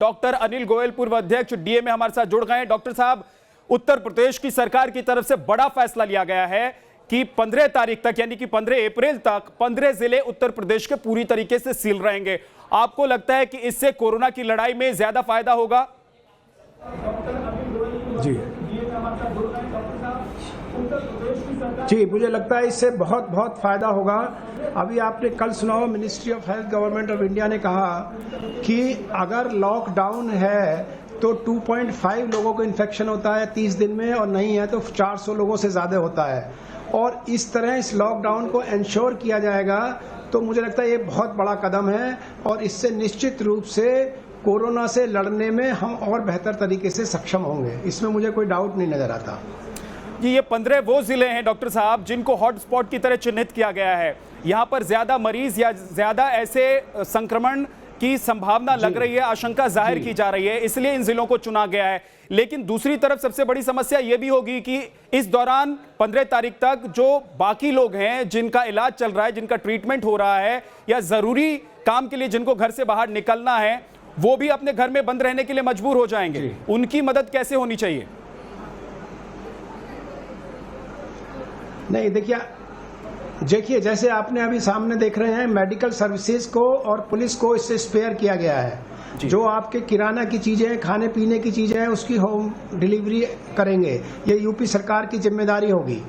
Doctor Anil Goyal पूर्व अध्यक्ष DMA हमारे साथ जुड़ गए हैं। डॉक्टर साहब, उत्तर प्रदेश की सरकार की तरफ से बड़ा फैसला लिया गया है कि 15 तारीख तक यानी कि 15 अप्रैल तक 15 जिले उत्तर प्रदेश के पूरी तरीके से सील रहेंगे। आपको लगता है कि इससे कोरोना की लड़ाई में ज्यादा फायदा होगा? जी, मुझे लगता है इससे बहुत फायदा होगा। अभी आपने कल सुना हो, ministry of health government of India ने कहा कि अगर लॉकडाउन है तो 2.5 लोगों को इन्फेक्शन होता है 30 दिन में, और नहीं है तो 400 लोगों से ज़्यादा होता है। और इस तरह इस लॉकडाउन को इंश्योर किया जाएगा, तो मुझे लगता है ये बहुत बड़ा कदम है और इससे निश्चित रूप से कोरोना से लड़ने में हम और बेहतर तरीके से सक्षम होंगे। इसमें मुझे कोई डाउट नहीं नजर आता। जी, ये 15 वो जिले हैं डॉक्टर साहब जिनको हॉटस्पॉट की तरह चिन्हित किया गया है। यहाँ पर ज्यादा मरीज या ज्यादा ऐसे संक्रमण की संभावना लग रही है, आशंका जाहिर की जा रही है, इसलिए इन जिलों को चुना गया है। लेकिन दूसरी तरफ सबसे बड़ी समस्या यह भी होगी कि इस दौरान 15 तारीख तक जो बाकी लोग हैं जिनका इलाज चल रहा है, जिनका ट्रीटमेंट हो रहा है, या जरूरी काम के लिए जिनको घर से बाहर निकलना है, वो भी अपने घर में बंद रहने के लिए मजबूर हो जाएंगे। उनकी मदद कैसे होनी चाहिए? नहीं, देखिए जैसे आपने अभी सामने देख रहे हैं, मेडिकल सर्विसेज को और पुलिस को इससे स्पेयर किया गया है। जो आपके किराना की चीजें, खाने पीने की चीजें हैं, उसकी होम डिलीवरी करेंगे, ये यूपी सरकार की जिम्मेदारी होगी।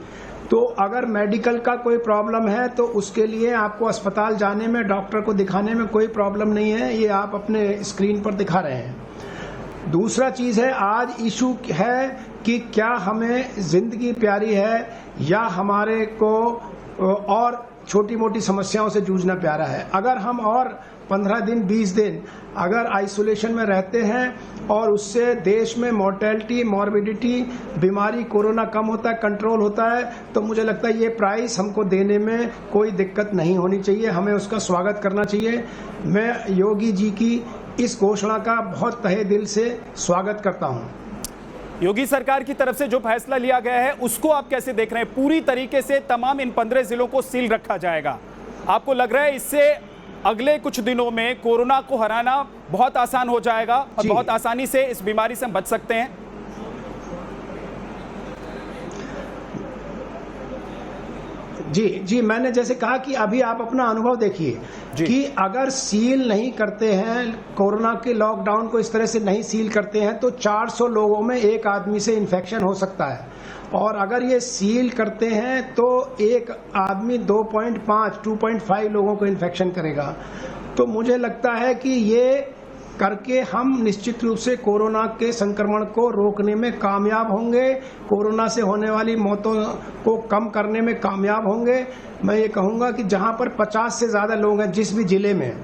तो अगर मेडिकल का कोई प्रॉब्लम है तो उसके लिए आपको अस्पताल जाने में, डॉक्टर को दिखाने में कोई प्रॉब्लम नहीं है, ये आप अपने स्क्रीन पर दिखा रहे हैं। दूसरा चीज है, आज इशू है कि क्या हमें जिंदगी प्यारी है या हमारे को और छोटी मोटी समस्याओं से जूझना प्यारा है। अगर हम और 15 दिन 20 दिन अगर आइसोलेशन में रहते हैं और उससे देश में मोर्टेलिटी, मॉर्बिडिटी, बीमारी, कोरोना कम होता है, कंट्रोल होता है, तो मुझे लगता है ये प्राइस हमको देने में कोई दिक्कत नहीं होनी चाहिए, हमें उसका स्वागत करना चाहिए। मैं योगी जी की इस घोषणा का बहुत तहे दिल से स्वागत करता हूँ। योगी सरकार की तरफ से जो फैसला लिया गया है उसको आप कैसे देख रहे हैं? पूरी तरीके से तमाम इन 15 जिलों को सील रखा जाएगा। आपको लग रहा है इससे अगले कुछ दिनों में कोरोना को हराना बहुत आसान हो जाएगा और बहुत आसानी से इस बीमारी से हम बच सकते हैं? जी, मैंने जैसे कहा कि अभी आप अपना अनुभव देखिए कि अगर सील नहीं करते हैं, कोरोना के लॉकडाउन को इस तरह से नहीं सील करते हैं, तो 400 लोगों में एक आदमी से इन्फेक्शन हो सकता है। और अगर ये सील करते हैं तो एक आदमी 2.5 लोगों को इन्फेक्शन करेगा। तो मुझे लगता है कि ये करके हम निश्चित रूप से कोरोना के संक्रमण को रोकने में कामयाब होंगे, कोरोना से होने वाली मौतों को कम करने में कामयाब होंगे। मैं ये कहूँगा कि जहाँ पर 50 से ज़्यादा लोग हैं जिस भी जिले में,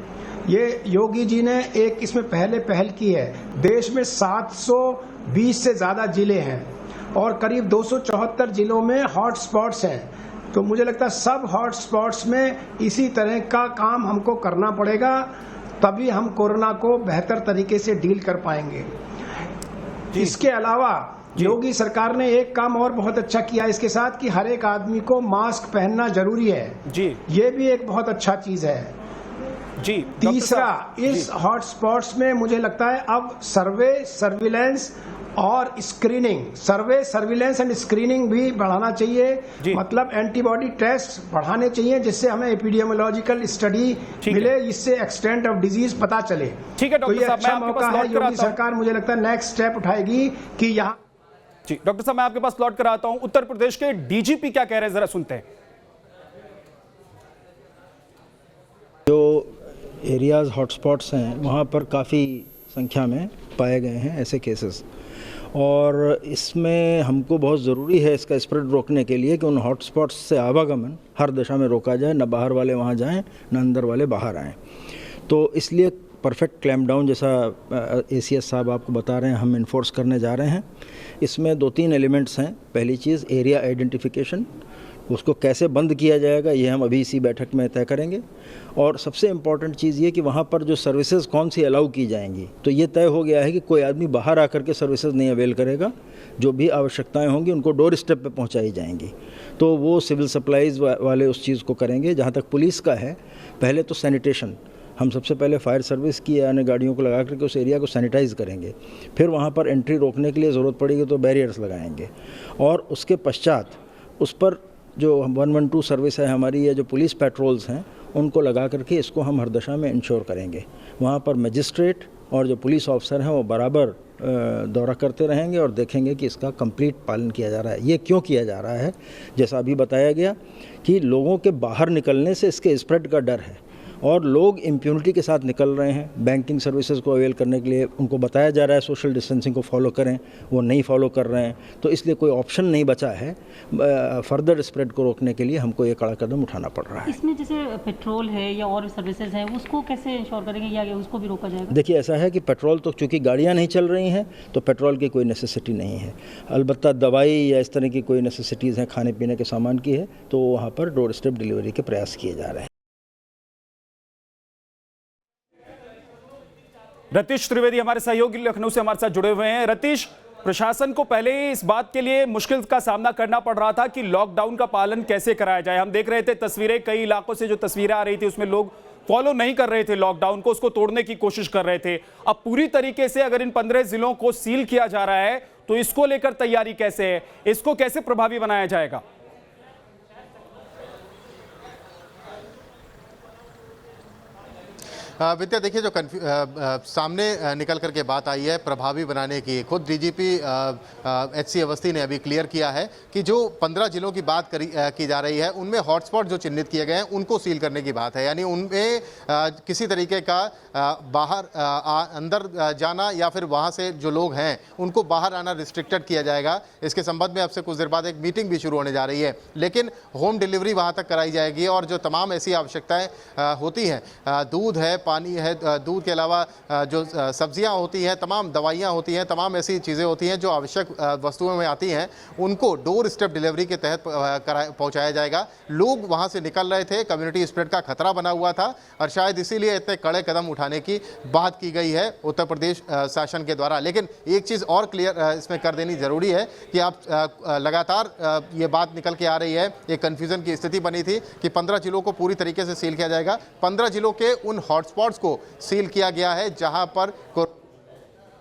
ये योगी जी ने एक इसमें पहल की है। देश में 720 से ज़्यादा जिले हैं और करीब 274 जिलों में हॉट स्पॉट्स हैं। तो मुझे लगता है सब हॉट स्पॉट्स में इसी तरह का काम हमको करना पड़ेगा, तभी हम कोरोना को बेहतर तरीके से डील कर पाएंगे। इसके अलावा योगी सरकार ने एक काम और बहुत अच्छा किया इसके साथ कि हर एक आदमी को मास्क पहनना जरूरी है। ये भी एक बहुत अच्छा चीज है। तीसरा, इस हॉट स्पॉट्स में मुझे लगता है अब सर्विलेंस और सर्विलेंस एंड स्क्रीनिंग भी बढ़ाना चाहिए। मतलब एंटीबॉडी टेस्ट बढ़ाने चाहिए जिससे हमें एपिडेमियोलॉजिकल स्टडी मिले, इससे एक्सटेंट ऑफ डिजीज पता चले। ठीक है डॉक्टर साहब, अच्छा मौका है। योगी सरकार मुझे लगता है नेक्स्ट स्टेप उठाएगी कि यहाँ। जी डॉक्टर साहब, मैं आपके पास लौट कर आता हूं। उत्तर प्रदेश के डीजीपी क्या कह रहे हैं, जरा सुनते हैं। जो एरियाज हॉटस्पॉट्स हैं वहाँ पर काफ़ी संख्या में पाए गए हैं ऐसे केसेस, और इसमें हमको बहुत ज़रूरी है इसका स्प्रेड रोकने के लिए कि उन हॉटस्पॉट्स से आवागमन हर दिशा में रोका जाए, न बाहर वाले वहाँ जाएं, न अंदर वाले बाहर आएं। तो इसलिए परफेक्ट क्लैम्प डाउन, जैसा एसीएस साहब आपको बता रहे हैं, हम इन्फोर्स करने जा रहे हैं। इसमें 2-3 एलिमेंट्स हैं। पहली चीज़ एरिया आइडेंटिफिकेशन, उसको कैसे बंद किया जाएगा ये हम अभी इसी बैठक में तय करेंगे। और सबसे इम्पॉर्टेंट चीज़ ये कि वहाँ पर जो सर्विसेज कौन सी अलाउ की जाएंगी, तो ये तय हो गया है कि कोई आदमी बाहर आकर के सर्विसेज नहीं अवेल करेगा। जो भी आवश्यकताएं होंगी उनको डोर स्टेप पे पहुँचाई जाएंगी। तो वो सिविल सप्लाईज़ वाले उस चीज़ को करेंगे। जहाँ तक पुलिस का है, पहले तो सैनिटेशन, हम सबसे पहले फायर सर्विस की अन्य गाड़ियों को लगा करके उस एरिया को सैनिटाइज करेंगे, फिर वहाँ पर एंट्री रोकने के लिए ज़रूरत पड़ेगी तो बैरियर्स लगाएंगे, और उसके पश्चात उस पर जो 112 सर्विस है हमारी, या जो पुलिस पेट्रोल्स हैं उनको लगा करके इसको हम हर दशा में इंश्योर करेंगे। वहाँ पर मजिस्ट्रेट और जो पुलिस ऑफिसर हैं वो बराबर दौरा करते रहेंगे और देखेंगे कि इसका कंप्लीट पालन किया जा रहा है। ये क्यों किया जा रहा है? जैसा अभी बताया गया कि लोगों के बाहर निकलने से इसके स्प्रेड का डर है और लोग इम्प्यूनिटी के साथ निकल रहे हैं। बैंकिंग सर्विसेज को अवेल करने के लिए उनको बताया जा रहा है सोशल डिस्टेंसिंग को फॉलो करें, वो नहीं फॉलो कर रहे हैं, तो इसलिए कोई ऑप्शन नहीं बचा है। फर्दर स्प्रेड को रोकने के लिए हमको ये कड़ा कदम उठाना पड़ रहा है। इसमें जैसे पेट्रोल है या और सर्विसेज हैं, उसको कैसे इंश्योर करेंगे या उसको भी रोका जाएगा? देखिए, ऐसा है कि पेट्रोल तो चूँकि गाड़ियाँ नहीं चल रही हैं तो पेट्रोल की कोई नेसेसिटी नहीं है। अलबत्ता दवाई या इस तरह की कोई नेसेसिटीज़ हैं खाने पीने के सामान की है तो वहाँ पर डोर स्टेप डिलीवरी के प्रयास किए जा रहे हैं। रतीश त्रिवेदी हमारे सहयोगी लखनऊ से हमारे साथ जुड़े हुए हैं। रतीश, प्रशासन को पहले ही इस बात के लिए मुश्किल का सामना करना पड़ रहा था कि लॉकडाउन का पालन कैसे कराया जाए। हम देख रहे थे तस्वीरें, कई इलाकों से जो तस्वीरें आ रही थी उसमें लोग फॉलो नहीं कर रहे थे लॉकडाउन को, उसको तोड़ने की कोशिश कर रहे थे। अब पूरी तरीके से अगर इन 15 जिलों को सील किया जा रहा है तो इसको लेकर तैयारी कैसे है, इसको कैसे प्रभावी बनाया जाएगा? विद्या, देखिए जो सामने निकल करके बात आई है प्रभावी बनाने की, खुद डीजीपी एचसी अवस्थी ने अभी क्लियर किया है कि जो 15 जिलों की बात की जा रही है उनमें हॉटस्पॉट जो चिन्हित किए गए हैं उनको सील करने की बात है। यानी उनमें किसी तरीके का बाहर अंदर जाना या फिर वहाँ से जो लोग हैं उनको बाहर आना रिस्ट्रिक्टेड किया जाएगा। इसके संबंध में अब से कुछ देर बाद एक मीटिंग भी शुरू होने जा रही है, लेकिन होम डिलीवरी वहाँ तक कराई जाएगी और जो तमाम ऐसी आवश्यकताएँ होती हैं, दूध है, पानी है, दूध के अलावा जो सब्जियां होती हैं, तमाम दवाइयां होती हैं, तमाम ऐसी चीज़ें होती हैं जो आवश्यक वस्तुओं में आती हैं, उनको डोर स्टेप डिलीवरी के तहत पहुंचाया जाएगा। लोग वहां से निकल रहे थे, कम्युनिटी स्प्रेड का खतरा बना हुआ था और शायद इसीलिए इतने कड़े कदम उठाने की बात की गई है उत्तर प्रदेश शासन के द्वारा। लेकिन एक चीज़ और क्लियर इसमें कर देनी ज़रूरी है कि आप लगातार ये बात निकल के आ रही है, एक कन्फ्यूज़न की स्थिति बनी थी कि 15 जिलों को पूरी तरीके से सील किया जाएगा। 15 जिलों के उन हॉटस्पॉट्स को सील किया गया है जहां पर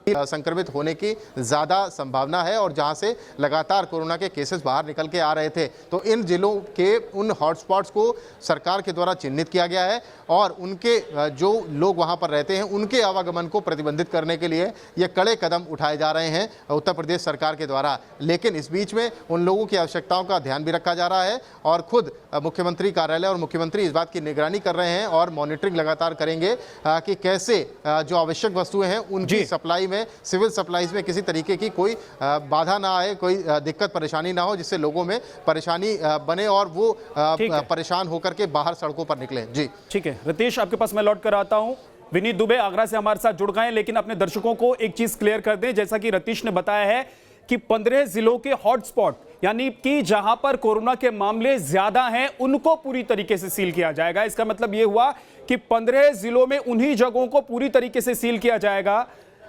संक्रमित होने की ज़्यादा संभावना है और जहां से लगातार कोरोना के केसेस बाहर निकल के आ रहे थे। तो इन जिलों के उन हॉटस्पॉट्स को सरकार के द्वारा चिन्हित किया गया है और उनके जो लोग वहां पर रहते हैं उनके आवागमन को प्रतिबंधित करने के लिए ये कड़े कदम उठाए जा रहे हैं उत्तर प्रदेश सरकार के द्वारा। लेकिन इस बीच में उन लोगों की आवश्यकताओं का ध्यान भी रखा जा रहा है और खुद मुख्यमंत्री कार्यालय और मुख्यमंत्री इस बात की निगरानी कर रहे हैं और मॉनिटरिंग लगातार करेंगे कि कैसे जो आवश्यक वस्तुएं हैं उनकी सप्लाई में, सिविल सप्लाईज में किसी तरीके की कोई बाधा ना आए, कोई दिक्कत परेशानी ना हो जिससे लोगों में परेशानी बने और वो परेशान होकर के बाहर सड़कों पर निकले। जी ठीक है रतीश, आपके पास मैं लौट कर आता हूं। विनीत दुबे आगरा से हमारे साथ जुड़ गए, लेकिन अपने दर्शकों को एक चीज क्लियर कर दें, जैसा कि रतीश ने बताया है कि 15 जिलों के हॉटस्पॉट यानी कि जहां पर कोरोना के मामले ज्यादा हैं उनको पूरी तरीके से सील किया जाएगा। इसका मतलब यह हुआ कि 15 जिलों में उन्हीं जगहों को पूरी तरीके से सील किया जाएगा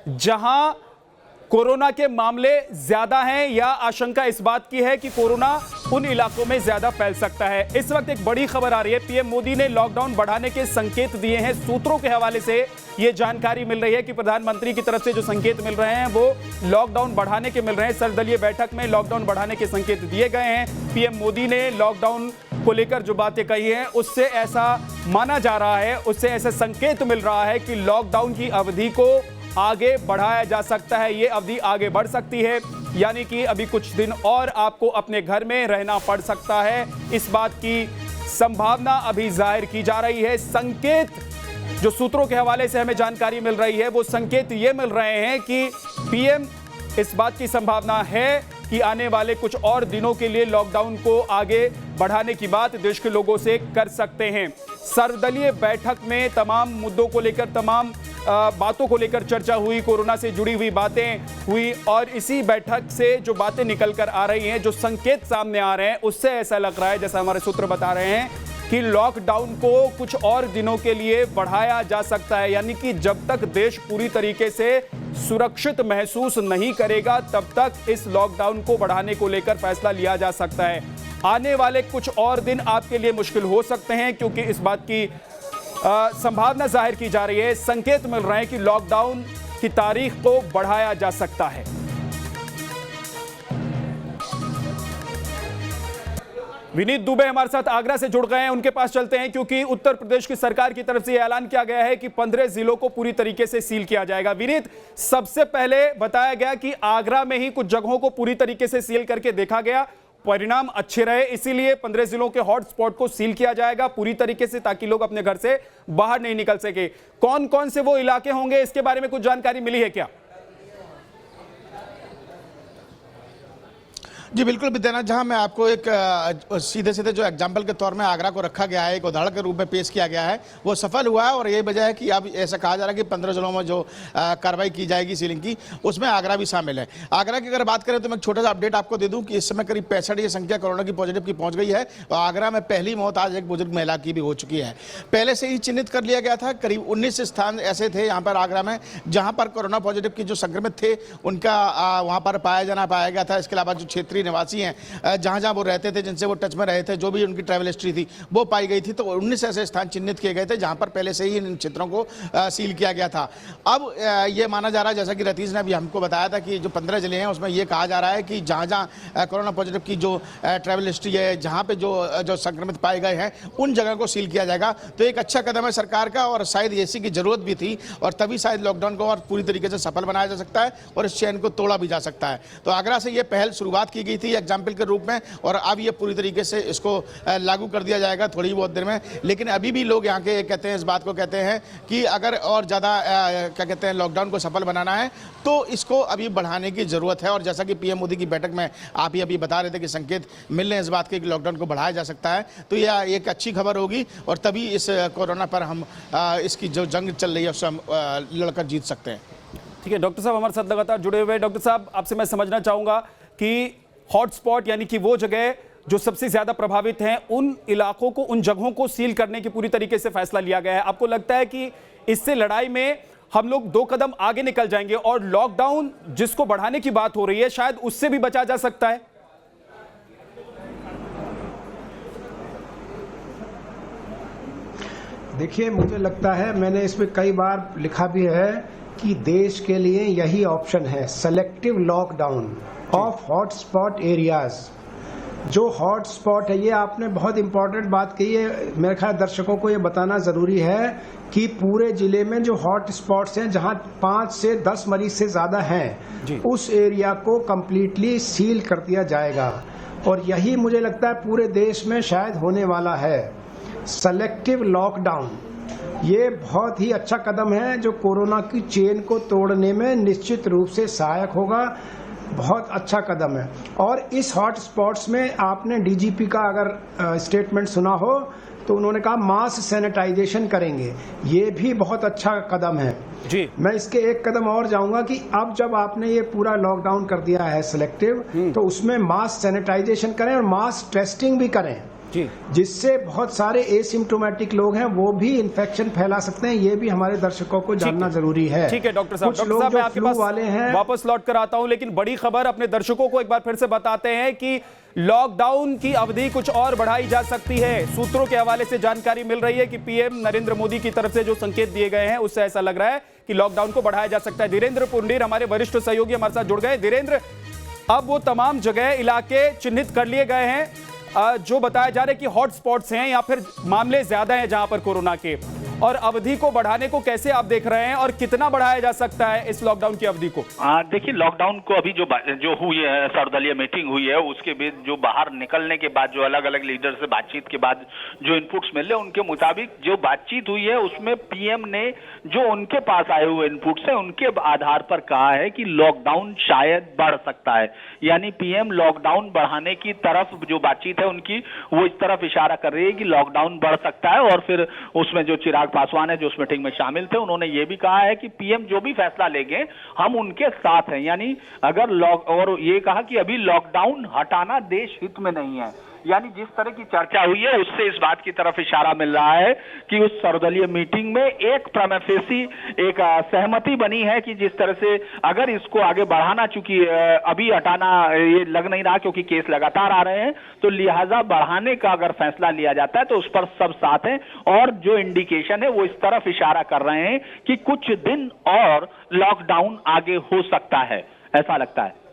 जहां कोरोना के मामले ज्यादा हैं या आशंका इस बात की है कि कोरोना उन इलाकों में ज्यादा फैल सकता है। इस वक्त एक बड़ी खबर आ रही है, पीएम मोदी ने लॉकडाउन बढ़ाने के संकेत दिए हैं। सूत्रों के हवाले से यह जानकारी मिल रही है कि प्रधानमंत्री की तरफ से जो संकेत मिल रहे हैं वो लॉकडाउन बढ़ाने के मिल रहे हैं। सर्वदलीय बैठक में लॉकडाउन बढ़ाने के संकेत दिए गए हैं। पीएम मोदी ने लॉकडाउन को लेकर जो बातें कही हैं उससे ऐसा माना जा रहा है, उससे ऐसा संकेत मिल रहा है कि लॉकडाउन की अवधि को आगे बढ़ाया जा सकता है। ये अवधि आगे बढ़ सकती है, यानी कि अभी कुछ दिन और आपको अपने घर में रहना पड़ सकता है। इस बात की संभावना अभी जाहिर की जा रही है। संकेत जो सूत्रों के हवाले से हमें जानकारी मिल रही है वो संकेत ये मिल रहे हैं कि पीएम इस बात की संभावना है कि आने वाले कुछ और दिनों के लिए लॉकडाउन को आगे बढ़ाने की बात देश के लोगों से कर सकते हैं। सर्वदलीय बैठक में तमाम मुद्दों को लेकर, तमाम बातों को लेकर चर्चा हुई, कोरोना से जुड़ी हुई बातें हुई और इसी बैठक से जो बातें निकल कर आ रही हैं, जो संकेत सामने आ रहे हैं, उससे ऐसा लग रहा है, जैसा हमारे सूत्र बता रहे हैं, कि लॉकडाउन को कुछ और दिनों के लिए बढ़ाया जा सकता है। यानी कि जब तक देश पूरी तरीके से सुरक्षित महसूस नहीं करेगा तब तक इस लॉकडाउन को बढ़ाने को लेकर फैसला लिया जा सकता है। आने वाले कुछ और दिन आपके लिए मुश्किल हो सकते हैं क्योंकि इस बात की संभावना जाहिर की जा रही है, संकेत मिल रहे हैं कि लॉकडाउन की तारीख को बढ़ाया जा सकता है। विनीत दुबे हमारे साथ आगरा से जुड़ गए हैं, उनके पास चलते हैं क्योंकि उत्तर प्रदेश की सरकार की तरफ से यह ऐलान किया गया है कि 15 जिलों को पूरी तरीके से सील किया जाएगा। विनीत, सबसे पहले बताया गया कि आगरा में ही कुछ जगहों को पूरी तरीके से सील करके देखा गया, परिणाम अच्छे रहे, इसीलिए 15 जिलों के हॉटस्पॉट को सील किया जाएगा पूरी तरीके से ताकि लोग अपने घर से बाहर नहीं निकल सके। कौन कौन से वो इलाके होंगे, इसके बारे में कुछ जानकारी मिली है क्या? जी बिल्कुल विद्यानाथ, जहां मैं आपको एक सीधे सीधे जो एग्जाम्पल के तौर में आगरा को रखा गया है, एक उदाहरण के रूप में पेश किया गया है, वो सफल हुआ है। और यही वजह है कि अब ऐसा कहा जा रहा है कि 15 जिलों में जो कार्रवाई की जाएगी सीलिंग की, उसमें आगरा भी शामिल है। आगरा की अगर बात करें तो मैं एक छोटा सा अपडेट आपको दे दूं कि इस समय करीब 65 ये संख्या कोरोना की पॉजिटिव की पहुंच गई है। और आगरा में पहली मौत आज एक बुजुर्ग महिला की भी हो चुकी है। पहले से ही चिन्हित कर लिया गया था, करीब 19 स्थान ऐसे थे यहाँ पर आगरा में जहाँ पर कोरोना पॉजिटिव की जो संक्रमित थे उनका वहाँ पर पाया गया था। इसके अलावा जो क्षेत्रीय निवासी हैं, जहां जहां वो रहते थे, जिनसे वो टच में रहे थे, जो भी उनकी ट्रैवल हिस्ट्री थी वो पाई गई थी, तो 19 ऐसे स्थान चिन्हित किए गए थे जहां पर पहले से ही इन क्षेत्रों को सील किया गया था। अब ये माना जा रहा है, जैसा कि रतीश ने अभी हमको बताया था, कि जो 15 जिले हैं उसमें ये कहा जा रहा है कि जहां जहां कोरोना पॉजिटिव की जो ट्रैवल हिस्ट्री है, जहां पे जो संक्रमित पाए गए हैं, उन जगह को सील किया जाएगा। तो एक अच्छा कदम है सरकार का, और शायद इसी की जरूरत भी थी, और तभी शायद लॉकडाउन को और पूरी तरीके से सफल बनाया जा सकता है और इस चैन को तोड़ा भी जा सकता है। तो आगरा से ये पहल शुरुआत की गई थी एग्जाम्पल के रूप में, और अब ये पूरी तरीके से इसको लागू कर दिया जाएगा थोड़ी बहुत देर में। लेकिन अभी भी लोग यहाँ के कहते हैं, इस बात को कहते हैं कि अगर और ज़्यादा क्या कहते हैं लॉकडाउन को सफल बनाना है तो इसको अभी बढ़ाने की ज़रूरत है। और जैसा कि पीएम मोदी की बैठक में आप ही अभी बता रहे थे कि संकेत मिल रहे हैं इस बात के कि लॉकडाउन को बढ़ाया जा सकता है, तो यह एक अच्छी खबर होगी और तभी इस कोरोना पर हम इसकी जो जंग चल रही है उससे हम लड़कर जीत सकते हैं। ठीक है, डॉक्टर साहब हमारे साथ लगातार जुड़े हुए। डॉक्टर साहब, आपसे मैं समझना चाहूँगा कि हॉटस्पॉट यानी कि वो जगह जो सबसे ज्यादा प्रभावित हैं, उन इलाकों को, उन जगहों को सील करने की पूरी तरीके से फैसला लिया गया है। आपको लगता है कि इससे लड़ाई में हम लोग 2 कदम आगे निकल जाएंगे और लॉकडाउन जिसको बढ़ाने की बात हो रही है शायद उससे भी बचा जा सकता है? देखिए, मुझे लगता है, मैंने इसमें कई बार लिखा भी है कि देश के लिए यही ऑप्शन है, selective lockdown of hotspot areas. जो हॉटस्पॉट है, ये आपने बहुत इंपॉर्टेंट बात कही है, मेरे ख्याल दर्शकों को ये बताना जरूरी है कि पूरे जिले में जो हॉटस्पॉट्स हैं, जहां 5 से 10 मरीज से ज्यादा हैं, उस एरिया को कंप्लीटली सील कर दिया जाएगा। और यही मुझे लगता है पूरे देश में शायद होने वाला है, सेलेक्टिव लॉकडाउन। ये बहुत ही अच्छा कदम है जो कोरोना की चेन को तोड़ने में निश्चित रूप से सहायक होगा। बहुत अच्छा कदम है। और इस हॉट स्पॉट्स में आपने डीजीपी का अगर स्टेटमेंट सुना हो तो उन्होंने कहा मास सैनिटाइजेशन करेंगे, ये भी बहुत अच्छा कदम है जी। मैं इसके एक कदम और जाऊंगा कि अब जब आपने ये पूरा लॉकडाउन कर दिया है सिलेक्टिव, तो उसमें मास सैनिटाइजेशन करें और मास टेस्टिंग भी करें, जिससे बहुत सारे एसिम्प्टोमेटिक लोग हैं वो भी इन्फेक्शन फैला सकते हैं। ये भी हमारे दर्शकों को जानना जरूरी है। ठीक है डॉक्टर साहब, कुछ लोग मैं आपके पास वाले हैं, वापस लौट कर आता हूं, लेकिन बड़ी खबर अपने दर्शकों को एक बार फिर से बताते हैं कि लॉकडाउन की अवधि कुछ और बढ़ाई जा सकती है। सूत्रों के हवाले से जानकारी मिल रही है कि पीएम नरेंद्र मोदी की तरफ से जो संकेत दिए गए हैं उससे ऐसा लग रहा है कि लॉकडाउन को बढ़ाया जा सकता है। धीरेन्द्र पुंडीर हमारे वरिष्ठ सहयोगी हमारे साथ जुड़ गए। धीरेन्द्र, अब वो तमाम जगह इलाके चिन्हित कर लिए गए हैं जो बताया जा रहा है कि हॉटस्पॉट्स हैं या फिर मामले ज्यादा हैं जहां पर कोरोना के, और अवधि को बढ़ाने को कैसे आप देख रहे हैं और कितना बढ़ाया जा सकता है इस लॉकडाउन की अवधि को? देखिए, लॉकडाउन को अभी जो हुई है, सर्वदलीय मीटिंग हुई है, उसके बाद जो बाहर निकलने के बाद जो अलग अलग लीडर से बातचीत के बाद जो इनपुट्स मिले उनके मुताबिक जो बातचीत हुई है उसमें पीएम ने जो उनके पास आए हुए इनपुट्स है उनके आधार पर कहा है कि लॉकडाउन शायद बढ़ सकता है। यानी पीएम लॉकडाउन बढ़ाने की तरफ जो बातचीत है उनकी, वो इस तरफ इशारा कर रही है कि लॉकडाउन बढ़ सकता है। और फिर उसमें जो चिराग पासवान है जो उस मीटिंग में शामिल थे, उन्होंने ये भी कहा है कि पीएम जो भी फैसला लेंगे हम उनके साथ हैं। यानी अगर और ये कहा कि अभी लॉकडाउन हटाना देश हित में नहीं है, यानी जिस तरह की चर्चा हुई है उससे इस बात की तरफ इशारा मिल रहा है कि उस सर्वदलीय मीटिंग में एक प्रमेफेसी एक सहमति बनी है कि जिस तरह से अगर इसको आगे बढ़ाना, चूंकि अभी हटाना ये लग नहीं रहा क्योंकि केस लगातार आ रहे हैं, तो लिहाजा बढ़ाने का अगर फैसला लिया जाता है तो उस पर सब साथ हैं। और जो इंडिकेशन है वो इस तरफ इशारा कर रहे हैं कि कुछ दिन और लॉकडाउन आगे हो सकता है, ऐसा लगता है।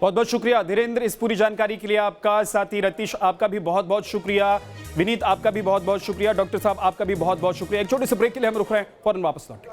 बहुत बहुत शुक्रिया धीरेन्द्र इस पूरी जानकारी के लिए आपका। साथ ही रतीश आपका भी बहुत बहुत शुक्रिया, विनीत आपका भी बहुत बहुत शुक्रिया, डॉक्टर साहब आपका भी बहुत बहुत शुक्रिया। एक छोटे से ब्रेक के लिए हम रुक रहे हैं, फौरन वापस लौटें।